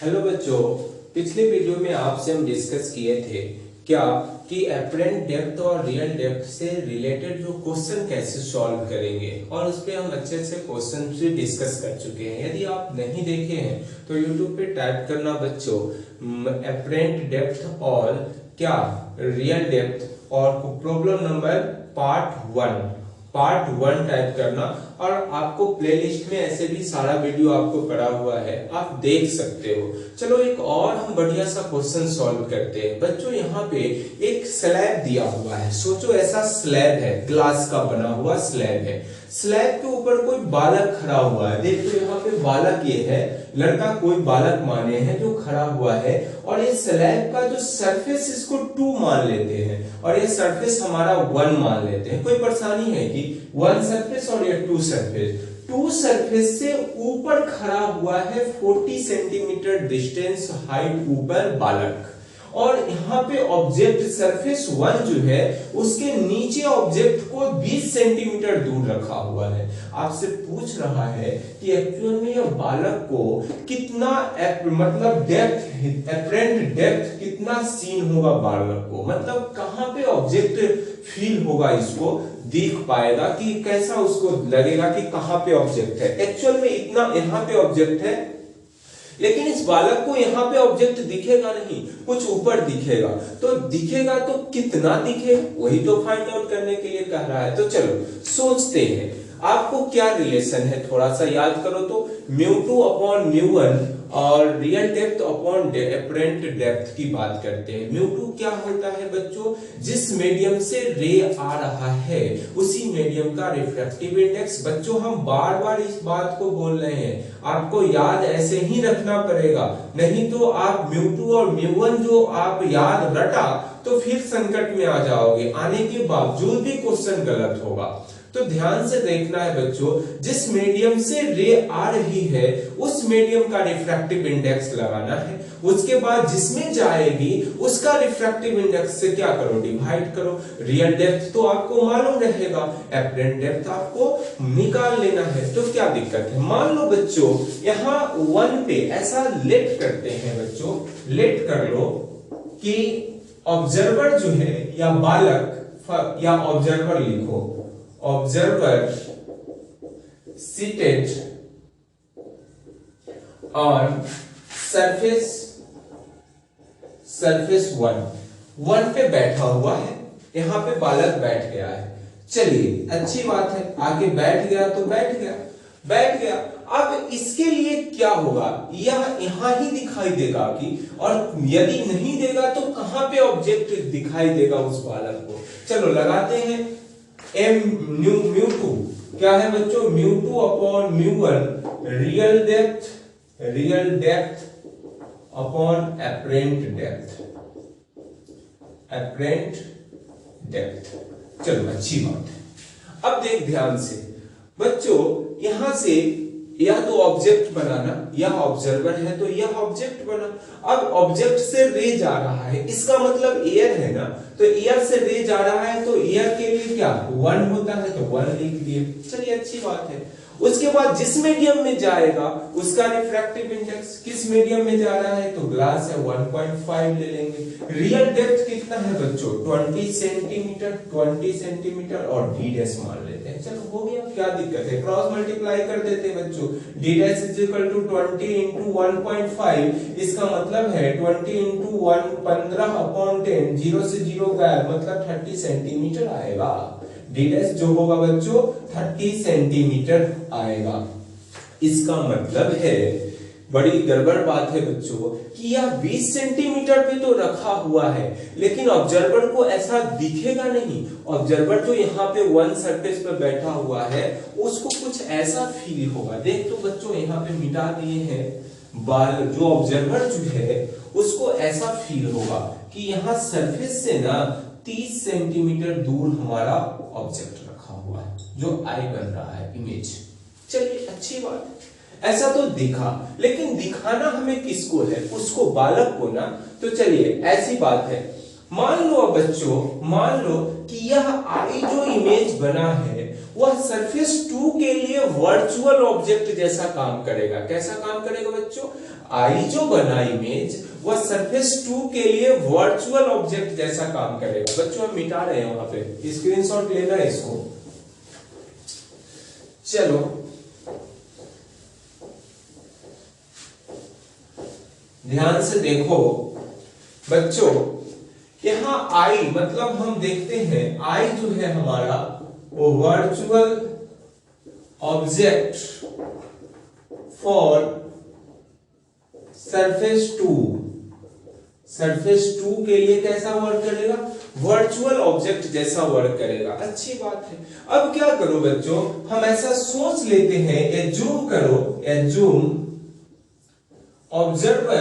Hello बच्चों, पिछले video में आपसे हम डिस्कस किए थे क्या कि एपरेंट डेप्थ और रियल डेप्थ से रिलेटेड जो क्वेश्चन कैसे सॉल्व करेंगे, और उस पे हम अच्छे से क्वेश्चन से डिस्कस कर चुके हैं। यदि आप नहीं देखे हैं तो यूट्यूब पे टाइप करना बच्चों एपरेंट डेप्थ और क्या रियल डेप्थ और problem number part one type करना, और आपको प्लेलिस्ट में ऐसे भी सारा वीडियो आपको पड़ा हुआ है, आप देख सकते हो। चलो एक और हम बढ़िया सा क्वेश्चन सॉल्व करते हैं। बच्चों यहाँ पे एक स्लैब दिया हुआ है, सोचो ऐसा स्लैब है, ग्लास का बना हुआ स्लैब है। स्लैब के ऊपर कोई बालक खड़ा हुआ है। देखो यहाँ पे बालक ये है, लड़का कोई बालक माने हैं जो खड़ा हुआ है, और ये स्लैब का जो सरफेस इसको 2 मान लेते हैं और ये सरफेस हमारा 1 मान लेते हैं। कोई परेशानी है कि 1 सरफेस और ये 2 सरफेस, 2 सरफेस से ऊपर खड़ा हुआ है 40 सेंटीमीटर डिस्टेंस हाइट ऊपर बालक, और यहाँ पे ऑब्जेक्ट सरफेस 1 जो है उसके नीचे ऑब्जेक्ट को 20 सेंटीमीटर दूर रखा हुआ है। आपसे पूछ रहा है कि एक्चुअल में यह बालक को कितना मतलब डेप्थ, एपरेंट डेप्थ कितना सीन होगा बालक को, मतलब कहां पे ऑब्जेक्ट फील होगा, इसको देख पाएगा कि कैसा उसको लगेगा कि कहां पे ऑब्जेक्ट है। एक्चुअल में इतना यहाँ पे ऑब्जेक्ट है, लेकिन इस बालक को यहाँ पे ऑब्जेक्ट दिखेगा नहीं, कुछ ऊपर दिखेगा। तो दिखेगा तो कितना दिखेगा, वही तो फाइंड आउट करने के लिए कह रहा है। तो चलो सोचते हैं, आपको क्या रिलेशन है थोड़ा सा याद करो तो, μ2/μ1 और real depth upon apparent depth की बात करते हैं। μ2 क्या होता है बच्चों, जिस मीडियम से रे आ रहा है उसी मीडियम का रिफ्रैक्टिव इंडेक्स। बच्चों हम बार बार इस बात को बोल रहे हैं, आपको याद ऐसे ही रखना पड़ेगा, नहीं तो आप μ2 और μ1 जो आप याद रटा तो फिर संकट में आ जाओगे, आने के बावजूद भी क्वेश्चन गलत होगा। तो ध्यान से देखना है बच्चों, जिस मीडियम से रे आ रही है उस मीडियम का रिफ्रैक्टिव इंडेक्स लगाना है, उसके बाद जिसमें जाएगी उसका रिफ्रैक्टिव इंडेक्स से क्या करो, डिवाइड करो। रियल डेप्थ तो आपको मालूम रहेगा, एपरेंट डेप्थ आपको निकाल लेना है। तो क्या दिक्कत है, मान लो बच्चों यहाँ 1 पे ऐसा लेट करते हैं बच्चों, लेट कर लो कि ऑब्जर्वर जो है या बालक या ऑब्जर्वर लिखो, ऑब्जर्वर seated on surface 1 पे बैठा हुआ है, यहाँ पे बालक बैठ गया है। चलिए अच्छी बात है, आगे बैठ गया तो बैठ गया। अब इसके लिए क्या होगा, यह यहाँ ही दिखाई देगा कि, और यदि नहीं देगा तो कहां पे ऑब्जेक्ट दिखाई देगा उस बालक को। चलो लगाते हैं μ2 क्या है बच्चों, μ2/μ1 real depth upon apparent depth. चलो अच्छी बात है। अब देख ध्यान से बच्चों, यहां से या तो ऑब्जेक्ट बनाना, यह ऑब्जर्वर है तो यह ऑब्जेक्ट बना। अब ऑब्जेक्ट से रे जा रहा है, इसका मतलब एयर है ना, तो एयर से रे जा रहा है तो एयर के लिए क्या 1 होता है, तो 1 लिख दिए। चलिए अच्छी बात है। उसके बाद जिस मीडियम में जाएगा उसका रिफ्रैक्टिव इंडेक्स, किस मीडियम में जा रहा है तो ग्लास है, 1.5 ले लेंगे। रियल डेप्थ कितना है बच्चों, 20 सेंटीमीटर और डी डैश मान लेते हैं। चलो हो गया, क्या दिक्कत है, क्रॉस मल्टीप्लाई कर देते हैं बच्चों। D dash is equal to 20 into 1.5, इसका मतलब है 20 इंटू 1 15/10, 0 से 0 गायब, मतलब 30 सेंटीमीटर आएगा। डी डैश जो होगा बच्चों 30 सेंटीमीटर आएगा। इसका मतलब है, बड़ी गड़बड़ बात है बच्चों कि यह 20 सेंटीमीटर पे तो रखा हुआ है, लेकिन ऑब्जर्वर को ऐसा दिखेगा नहीं। ऑब्जर्वर जो यहाँ पे 1 सरफेस पे बैठा हुआ है उसको कुछ ऐसा फील होगा। देख तो बच्चों यहाँ पे मिटा दिए हैं बाल, जो ऑब्जर्वर जो है उसको ऐसा फील होगा कि यहाँ सरफेस से ना 30 सेंटीमीटर दूर हमारा ऑब्जेक्ट रखा हुआ है, जो आई बन रहा है इमेज। चलिए अच्छी बात है, ऐसा तो दिखा, लेकिन दिखाना हमें किसको है, उसको, बालक को ना। तो चलिए ऐसी बात है, मान लो बच्चों, मान लो कि यह आई जो इमेज बना है वह सरफेस 2 के लिए वर्चुअल ऑब्जेक्ट जैसा काम करेगा। कैसा काम करेगा बच्चों? आई जो बना इमेज वह सरफेस 2 के लिए वर्चुअल ऑब्जेक्ट जैसा काम करेगा। बच्चों हम मिटा रहे हैं वहां पे, स्क्रीनशॉट लेना है इसको। चलो ध्यान से देखो बच्चों, यहां आई मतलब हम देखते हैं आई जो है हमारा वो virtual object for surface 2। Surface 2 के लिए कैसा वर्क करेगा? वर्चुअल ऑब्जेक्ट जैसा वर्क करेगा। अच्छी बात है। अब क्या करो बच्चों, हम ऐसा सोच लेते हैं, एज्यूम करो, assume observer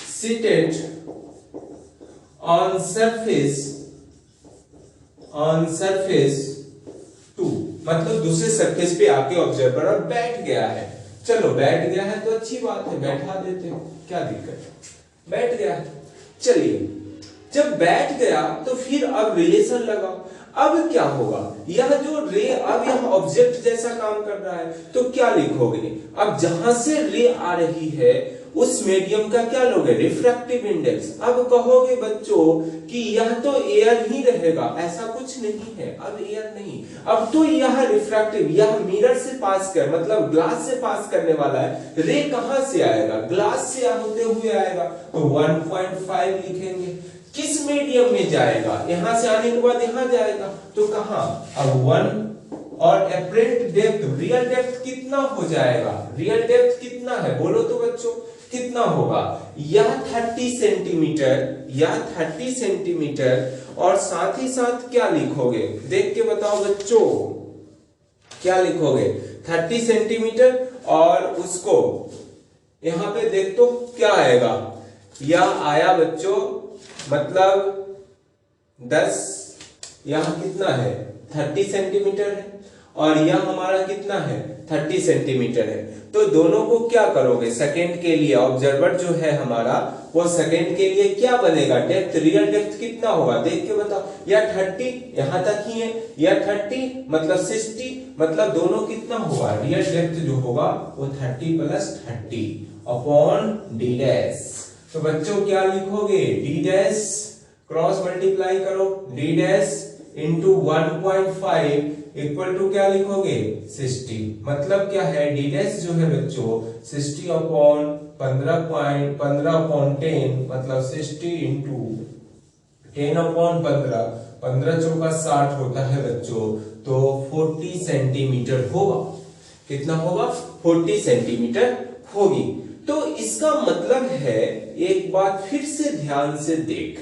seated on surface 2, मतलब दूसरे सरफेस पे आके ऑब्जर्वर और बैठ गया है। चलो बैठ गया है तो अच्छी बात है, बैठा देते हैं, क्या दिक्कत है, बैठ गया है। चलिए जब बैठ गया तो फिर अब रिलेशन लगाओ। अब क्या होगा, यह जो रे अब यह ऑब्जेक्ट जैसा काम कर रहा है, तो क्या लिखोगे? अब जहां से रे आ रही है उस मीडियम का क्या लोगे? Refractive index. अब कहोगे बच्चों कि यह तो एयर ही रहेगा, ऐसा कुछ नहीं है, अब एयर नहीं, अब तो यह रिफ्रैक्टिव, यह मिरर से पास कर मतलब ग्लास से पास करने वाला है। रे कहां से आएगा? ग्लास से होते हुए आएगा, तो 1.5 लिखेंगे। किस मीडियम में जाएगा? यहां से आने के बाद यहां जाएगा, तो कहां? अब 1 और एपरेंट डेप्थ, रियल डेप्थ कितना हो जाएगा? रियल डेप्थ कितना है बोलो तो बच्चों, कितना होगा? यह 30 सेंटीमीटर, यह 30 सेंटीमीटर, और साथ ही साथ क्या लिखोगे? देख के बताओ बच्चों, क्या लिखोगे? 30 सेंटीमीटर और उसको यहां पे देख तो क्या आएगा? यह आया बच्चों मतलब 10, यहां कितना है? 30 सेंटीमीटर है, और यह हमारा कितना है? 30 सेंटीमीटर है। तो दोनों को क्या करोगे? सेकंड के लिए ऑब्जर्वर जो है हमारा वो सेकंड के लिए क्या बनेगा? डेप्थ, रियल डेप्थ कितना होगा देख के बताओ। यह 30 यहां तक ही है, यह 30 मतलब 60, मतलब दोनों कितना होगा? रियल डेप्थ जो होगा वो 30 + 30 अपॉन डी डैश। तो बच्चों क्या लिखोगे? डी डैश क्रॉस मल्टीप्लाई करो, D dash into 1.5 equal to क्या लिखोगे? 60। मतलब क्या है? डी डैश जो है बच्चों 60 अपॉन 15.10 मतलब 60 इंटू 10 अपॉन 15, 15 चौका 60 होता है बच्चों, तो 40 सेंटीमीटर होगा। कितना होगा? 40 सेंटीमीटर होगी। तो इसका मतलब है, एक बात फिर से ध्यान से देख,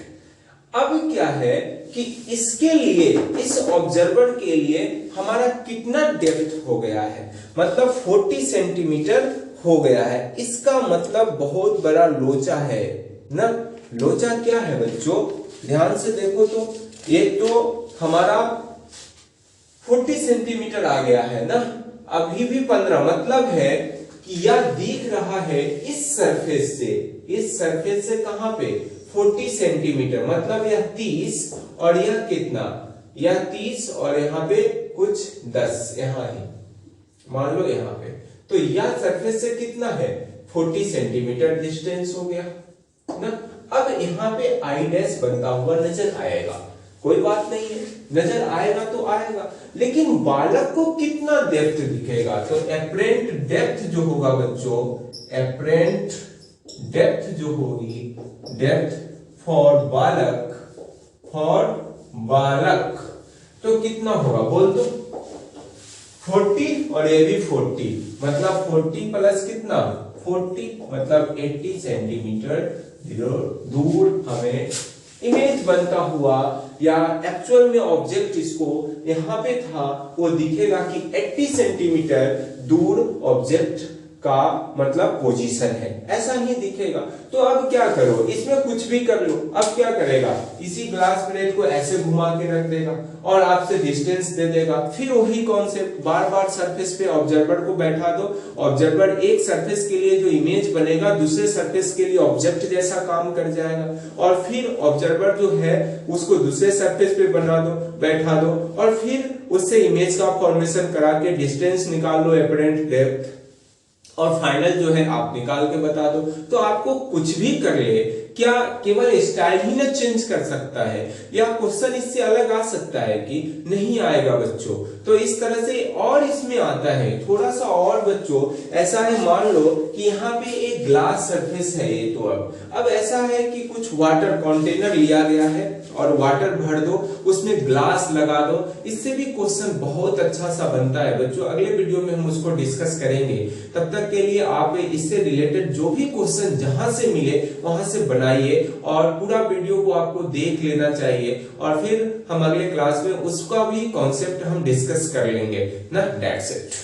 अब क्या है कि इसके लिए, इस ऑब्जर्वर के लिए हमारा कितना डेप्थ हो गया है? मतलब 40 सेंटीमीटर हो गया है। इसका मतलब बहुत बड़ा लोचा है ना। लोचा क्या है बच्चों? ध्यान से देखो तो, एक तो हमारा 40 सेंटीमीटर आ गया है ना, अभी भी 15, मतलब है कि यह दिख रहा है इस सरफेस से, इस सरफेस से कहां पे? 40 सेंटीमीटर, मतलब यह 30 और यह कितना? यह 30 और यहाँ पे कुछ 10 यहाँ ही मान लो यहाँ पे, तो यह सरफेस से कितना है? 40 सेंटीमीटर डिस्टेंस हो गया ना। अब यहाँ पे आई डैश बनता हुआ नजर आएगा, कोई बात नहीं है, नजर आएगा तो आएगा, लेकिन बालक को कितना डेप्थ दिखेगा? तो एपरेंट डेप्थ जो होगा बच्चों, एपरेंट डेप्थ जो होगी, डेप्थ फॉर बालक तो कितना होगा बोल दो? 40 और ये भी 40, मतलब 40 प्लस कितना? 40 मतलब 80 सेंटीमीटर दूर हमें इमेज बनता हुआ, या एक्चुअल में ऑब्जेक्ट इसको यहाँ पे था वो दिखेगा कि 80 सेंटीमीटर दूर ऑब्जेक्ट का मतलब पोजीशन है, ऐसा ही दिखेगा। तो अब क्या करो, इसमें कुछ भी कर लो। अब क्या करेगा, इसी ग्लास प्लेट को ऐसे घुमा के रख देगा और आपसे डिस्टेंस दे देगा। फिर वही कॉन्सेप्ट, बार बार सरफेस पे ऑब्जर्वर को बैठा दो। ऑब्जर्वर एक सरफेस के लिए जो इमेज बनेगा दूसरे सरफेस के लिए ऑब्जेक्ट जैसा काम कर जाएगा, और फिर ऑब्जर्वर जो है उसको दूसरे सरफेस पे बना दो, बैठा दो, और फिर उससे इमेज का फॉर्मेशन करा के डिस्टेंस निकाल लो, एपरेंट डेप्थ, और फाइनल जो है आप निकाल के बता दो। तो आपको कुछ भी कर ले, क्या केवल स्टाइल ही ना चेंज कर सकता है, या क्वेश्चन इससे अलग आ सकता है कि नहीं आएगा बच्चों। तो इस तरह से और इसमें आता है थोड़ा सा और बच्चों, ऐसा है मान लो कि यहाँ पे एक ग्लास सरफेस है ये, तो अब ऐसा है कि कुछ वाटर कंटेनर लिया गया है और वाटर भर दो, उसमें ग्लास लगा दो। इससे भी क्वेश्चन बहुत अच्छा सा बनता है बच्चों। अगले वीडियो में हम उसको डिस्कस करेंगे। तब तक के लिए आप इससे रिलेटेड जो भी क्वेश्चन जहां से मिले वहां से बनाइए, और पूरा वीडियो को आपको देख लेना चाहिए, और फिर हम अगले क्लास में उसका भी कॉन्सेप्ट हम डिस्कस कर लेंगे ना। That's it.